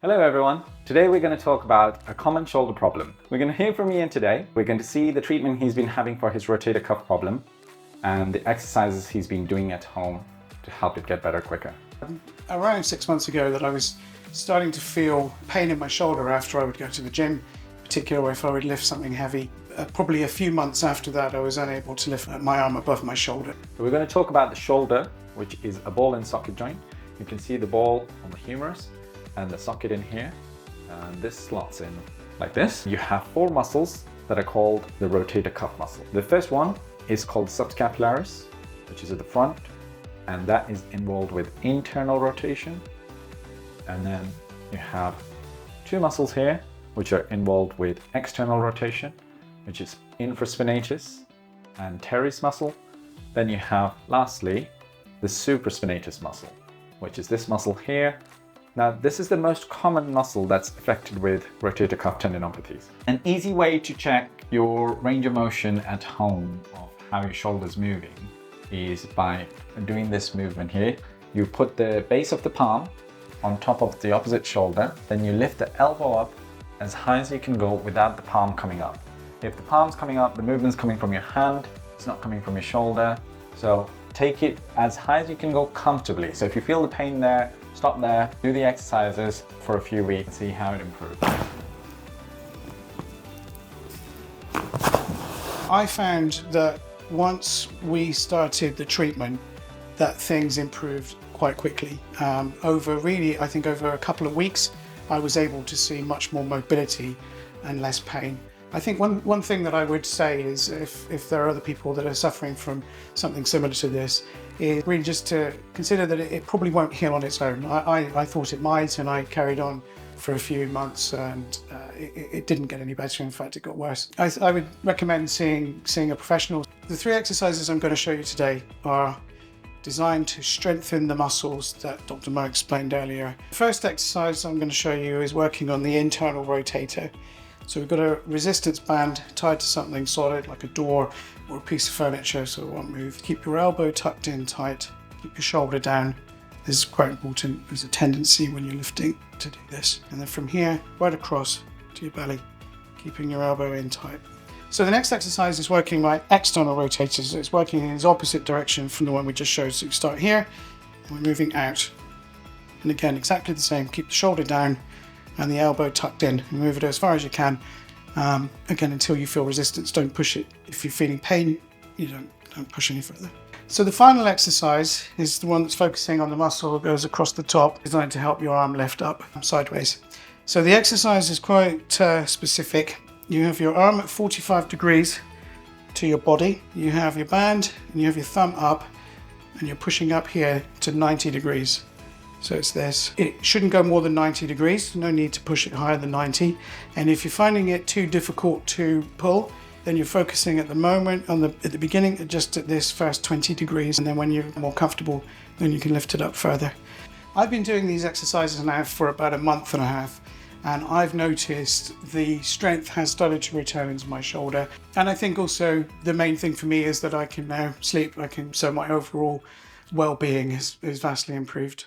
Hello everyone. Today we're going to talk about a common shoulder problem. We're going to hear from Ian today. We're going to see the treatment he's been having for his rotator cuff problem and the exercises he's been doing at home to help it get better quicker. Around 6 months ago that I was starting to feel pain in my shoulder after I would go to the gym, particularly if I would lift something heavy. Probably a few months after that I was unable to lift my arm above my shoulder. So we're going to talk about the shoulder, which is a ball and socket joint. You can see the ball on the humerus and the socket in here, and this slots in like this. You have 4 muscles that are called the rotator cuff muscle. The first one is called subscapularis, which is at the front, and that is involved with internal rotation. And then you have 2 muscles here which are involved with external rotation, which is infraspinatus and teres muscle. Then you have lastly the supraspinatus muscle, which is this muscle here. Now, this is the most common muscle that's affected with rotator cuff tendinopathies. An easy way to check your range of motion at home of how your shoulder's moving is by doing this movement here. You put the base of the palm on top of the opposite shoulder, then you lift the elbow up as high as you can go without the palm coming up. If the palm's coming up, the movement's coming from your hand, it's not coming from your shoulder. So take it as high as you can go comfortably. So if you feel the pain there, stop there, do the exercises for a few weeks and see how it improves. I found that once we started the treatment that things improved quite quickly. I think over a couple of weeks I was able to see much more mobility and less pain. I think one thing that I would say is if there are other people that are suffering from something similar to this, is really just to consider that it probably won't heal on its own. I thought it might, and I carried on for a few months, and it didn't get any better. In fact, it got worse. I would recommend seeing a professional. The 3 exercises I'm going to show you today are designed to strengthen the muscles that Dr. Mo explained earlier. The first exercise I'm going to show you is working on the internal rotator. So we've got a resistance band tied to something solid like a door or a piece of furniture so it won't move. Keep your elbow tucked in tight, keep your shoulder down. This is quite important. There's a tendency when you're lifting to do this. And then from here, right across to your belly, keeping your elbow in tight. So the next exercise is working my external rotators. It's working in its opposite direction from the one we just showed. So we start here and we're moving out. And again, exactly the same. Keep the shoulder down and the elbow tucked in. And move it as far as you can. Again, until you feel resistance, don't push it. If you're feeling pain, you don't push any further. So the final exercise is the one that's focusing on the muscle that goes across the top, designed to help your arm lift up sideways. So the exercise is quite specific. You have your arm at 45 degrees to your body. You have your band and you have your thumb up and you're pushing up here to 90 degrees. So it's this. It shouldn't go more than 90 degrees. No need to push it higher than 90. And if you're finding it too difficult to pull, then you're focusing at the moment at the beginning just at this first 20 degrees. And then when you're more comfortable, then you can lift it up further. I've been doing these exercises now for about a month and a half. And I've noticed the strength has started to return into my shoulder. And I think also the main thing for me is that I can now sleep. So my overall well-being is vastly improved.